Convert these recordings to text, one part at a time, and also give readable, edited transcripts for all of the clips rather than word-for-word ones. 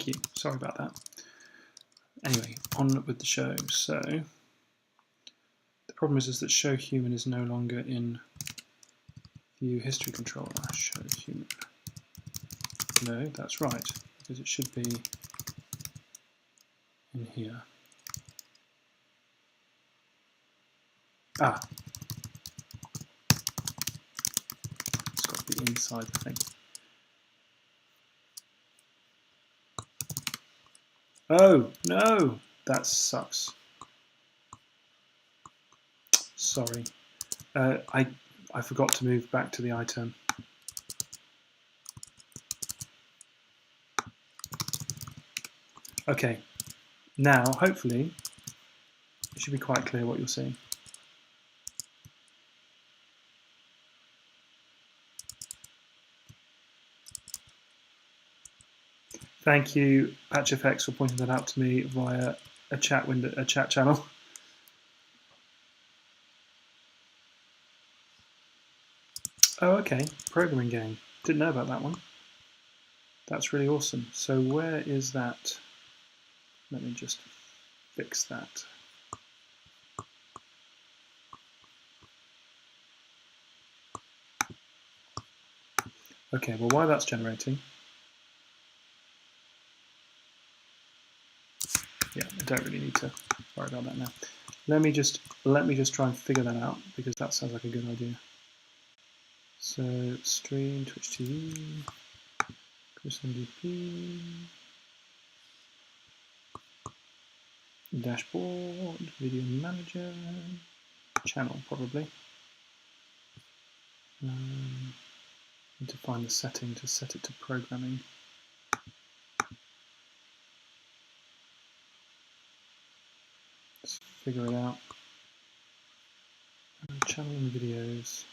Thank you. Sorry about that. Anyway, on with the show. So the problem is that show human is no longer in view history controller. Show human. No, that's right, because it should be in here. Ah, it's got to be inside the thing. Oh, no, that sucks. Sorry. I forgot to move back to the item. Okay, now hopefully it should be quite clear what you're seeing. Thank you, PatchFX, for pointing that out to me via a chat window, a chat channel. Oh, okay, programming game. Didn't know about that one. That's really awesome. So where is that? Let me just fix that. Okay, well, while that's generating, yeah, I don't really need to worry about that now. Let me just try and figure that out, because that sounds like a good idea. So stream, Twitch TV, Chris MVP, dashboard, video manager, channel probably. Need to find the setting to set it to programming. Let's figure it out. Channel and videos.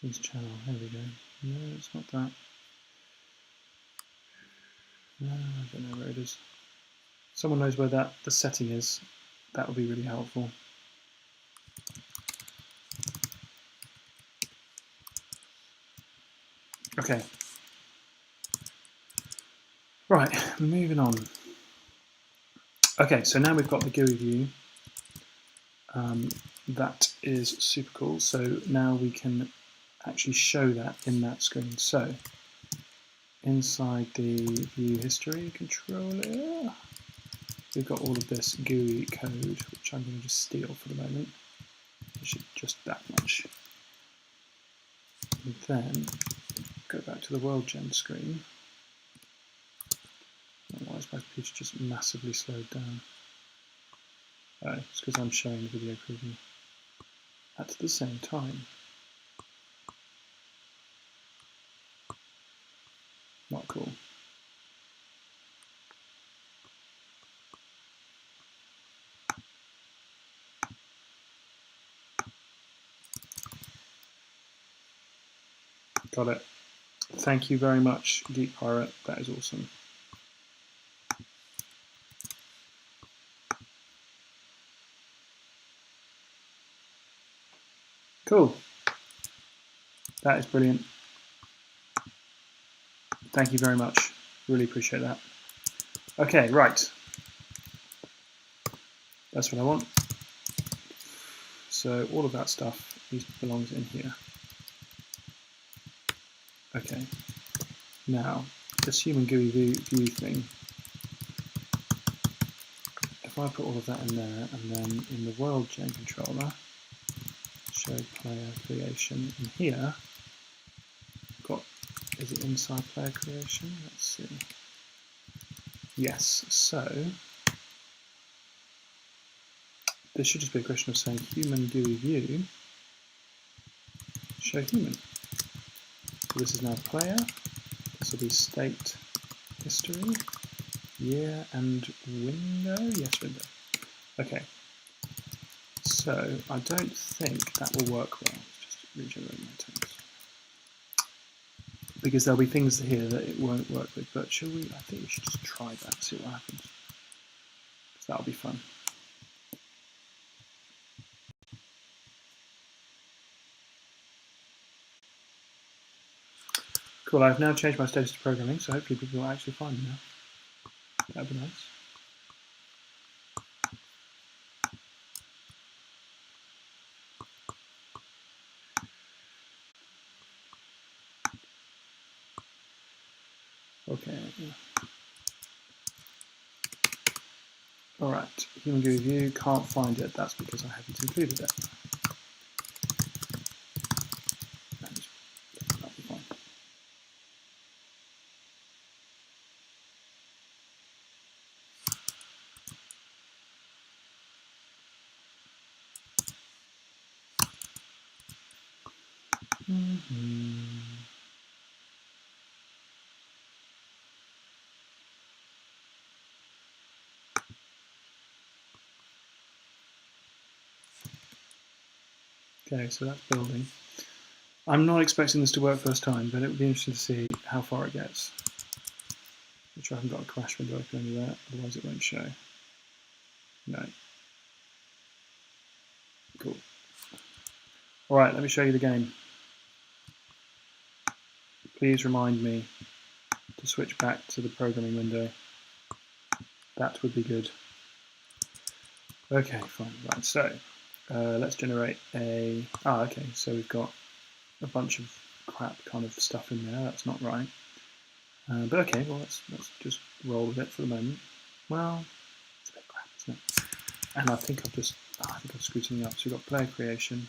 Settings channel. There we go. No, it's not that. No, I don't know where it is. Someone knows where the setting is. That would be really helpful. Okay. Right, moving on. Okay, so now we've got the GUI view. That is super cool. So now we can actually show that in that screen. So inside the view history controller, we've got all of this GUI code, which I'm going to just steal for the moment. Just that much. And then go back to the world gen screen. Why is my computer just massively slowed down? Oh, it's because I'm showing the video preview at the same time. Not cool. Got it. Thank you very much, Geek Pirate. That is awesome. Cool. That is brilliant. Thank you very much. Really appreciate that. Okay, right. That's what I want. So all of that stuff belongs in here. Okay. Now, this human GUI view thing, if I put all of that in there, and then in the world gen controller, show player creation, and here, got, is it inside player creation? Let's see. Yes, so this should just be a question of saying human GUI view, show human. So this is now player, this will be state history, year and window, yes, window. Okay, so I don't think that will work well. Let's just regenerate my text. Because there'll be things here that it won't work with, but shall we? I think we should just try that, see what happens. Because that'll be fun. Cool, I've now changed my status to programming, so hopefully people will actually find me now. That'd be nice. Okay. Alright, human GUI view, can't find it. That's because I haven't included it. That'll be fine. Okay, so that's building. I'm not expecting this to work first time, but it would be interesting to see how far it gets. Which I haven't got a crash window open anywhere, otherwise it won't show. No. Cool. Alright, let me show you the game. Please remind me to switch back to the programming window. That would be good. Okay, fine. Right, so let's generate a... okay, so we've got a bunch of crap kind of stuff in there. That's not right. But okay, well, let's just roll with it for the moment. Well, it's a bit crap, isn't it? And I think I've screwed something up. So we've got player creation.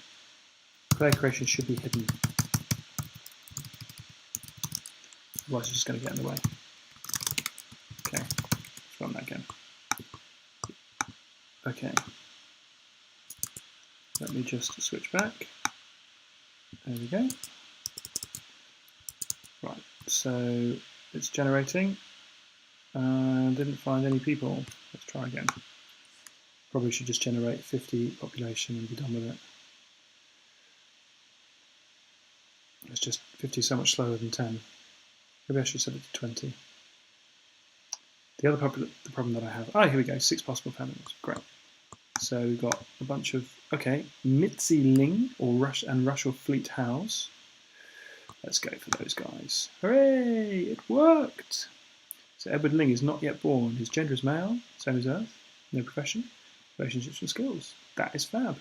Player creation should be hidden. Otherwise it's just going to get in the way. Okay, let's run that again. Okay. Let me just switch back. There we go. Right, so it's generating. Didn't find any people. Let's try again. Probably should just generate 50 population and be done with it. It's just 50 is so much slower than 10. Maybe I should set it to 20. The other problem that I have, here we go, 6 possible families. Great. So we've got a bunch of, okay, Mitzi Ling or Russell Fleet House. Let's go for those guys. Hooray! It worked! So Edward Ling is not yet born. His gender is male, same as Earth. No profession, relationships and skills. That is fab.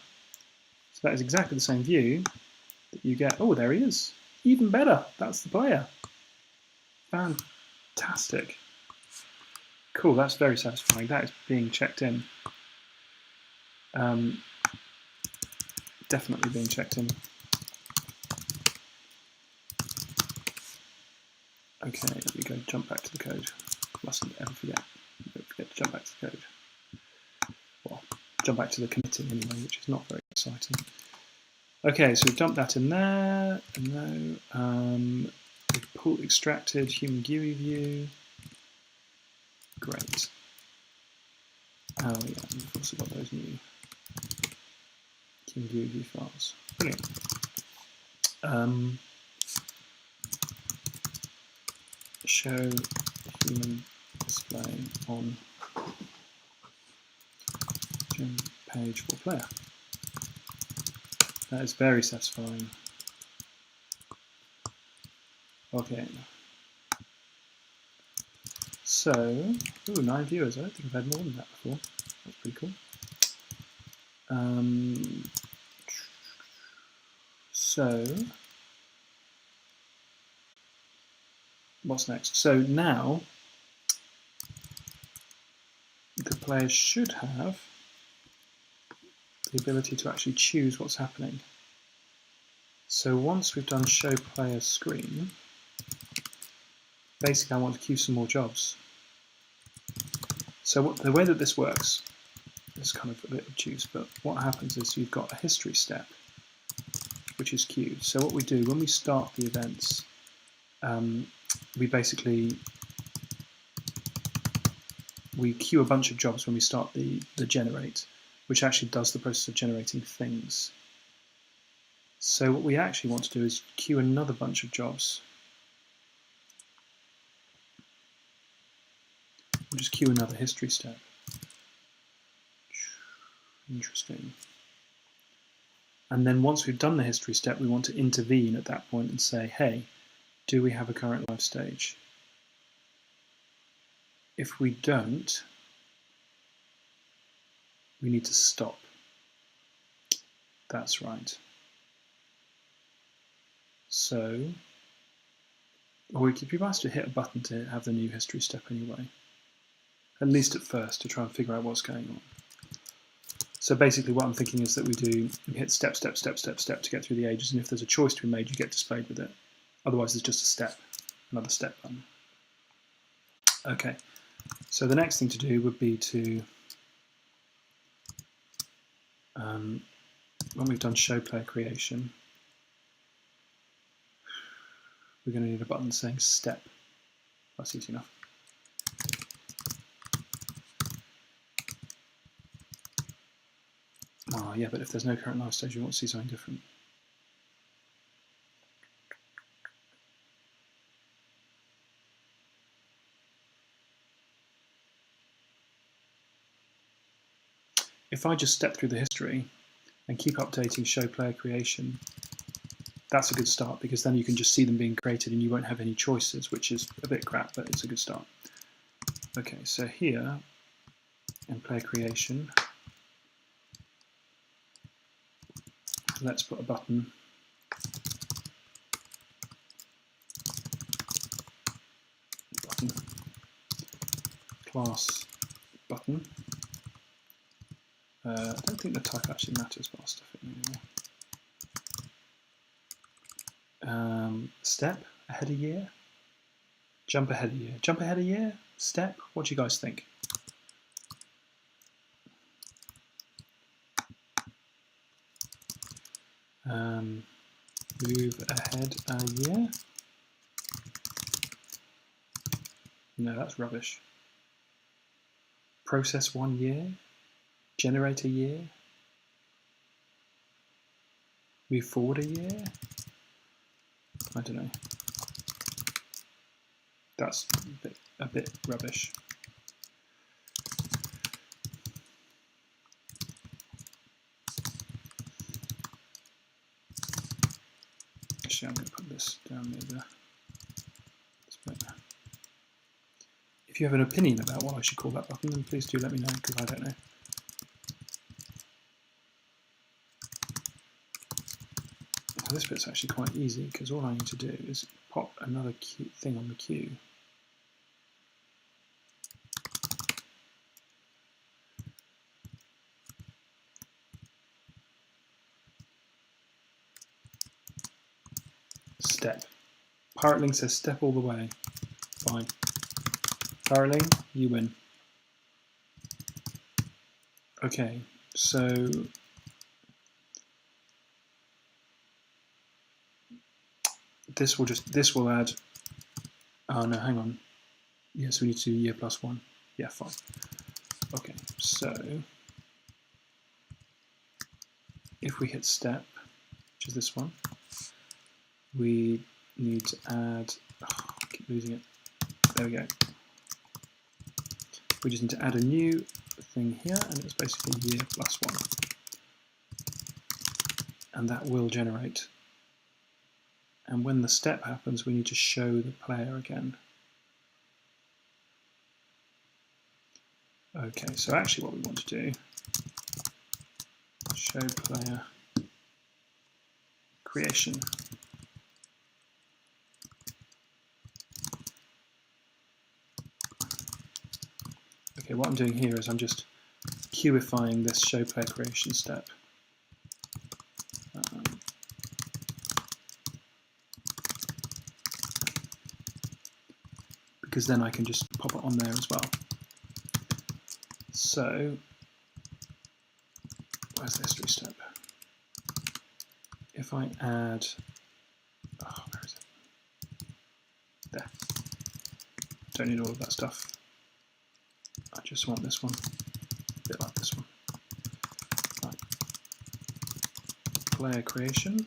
So that is exactly the same view that you get. Oh, there he is. Even better. That's the player. Fantastic. Cool, that's very satisfying. That is being checked in. Definitely being checked in. Okay, there we go. Jump back to the code. Mustn't ever forget. Don't forget to jump back to the code. Well, jump back to the committee anyway, which is not very exciting. Okay, so we've dumped that in there. And now we've pulled extracted human GUI view. Great. Oh yeah, we've also got those new human GUI view files. Brilliant. Show human display on gem page for player. That is very satisfying. Okay. So, 9 viewers. I don't think I've had more than that before. That's pretty cool. So, what's next? So now, the players should have the ability to actually choose what's happening. So once we've done show player screen, basically I want to queue some more jobs. So the way that this works is kind of a bit obtuse, but what happens is you've got a history step, which is queued. So what we do when we start the events, we queue a bunch of jobs when we start the generate, which actually does the process of generating things. So what we actually want to do is queue another bunch of jobs. We'll just queue another history step. Interesting. And then once we've done the history step, we want to intervene at that point and say, hey, do we have a current live stage? If we don't, we need to stop. That's right. So, or we might have to hit a button to have the new history step anyway. At least at first, to try and figure out what's going on. So basically what I'm thinking is that we hit step, step, step, step, step to get through the ages, and if there's a choice to be made, you get displayed with it. Otherwise, it's just a step, another step button. Okay, so the next thing to do would be to, when we've done show player creation, we're going to need a button saying step. That's easy enough. Oh yeah, but if there's no current live stage, you want to see something different. If I just step through the history and keep updating show player creation, that's a good start, because then you can just see them being created and you won't have any choices, which is a bit crap, but it's a good start. Okay, so here in player creation, let's put a button. Class button. I don't think the type actually matters, but I'll stuff it anyway. Step, ahead a year. Jump ahead a year. Jump ahead a year? Step? What do you guys think? Move ahead a year? No, that's rubbish. Process 1 year? Generate a year? Move forward a year? I don't know. That's a bit rubbish. Actually, I'm going to put this down near there. If you have an opinion about what I should call that button, then please do let me know, because I don't know. Now, this bit's actually quite easy, because all I need to do is pop another thing on the queue. Step. Pirateling says step all the way. Fine. Pirateling, you win. Okay, so this will add. Oh no, hang on. Yes, we need to do year plus 1. Yeah, fine. Okay, so if we hit step, which is this one, we need to add. Oh, I keep losing it. There we go. We just need to add a new thing here, and it's basically year plus 1. And that will generate. And when the step happens, we need to show the player again. Okay, so actually what we want to do, show player creation. Okay, what I'm doing here is I'm just queuifying this show player creation step. Because then I can just pop it on there as well. So, where's the history step? If I add, oh, where is it? There. Don't need all of that stuff. I just want this one, a bit like this one. Right. Player creation,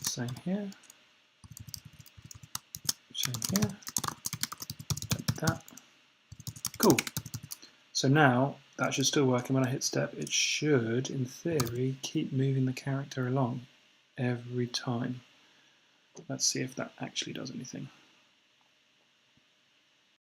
same here, same here, take that. Cool. So now that should still work, and when I hit step, it should, in theory, keep moving the character along every time. Let's see if that actually does anything.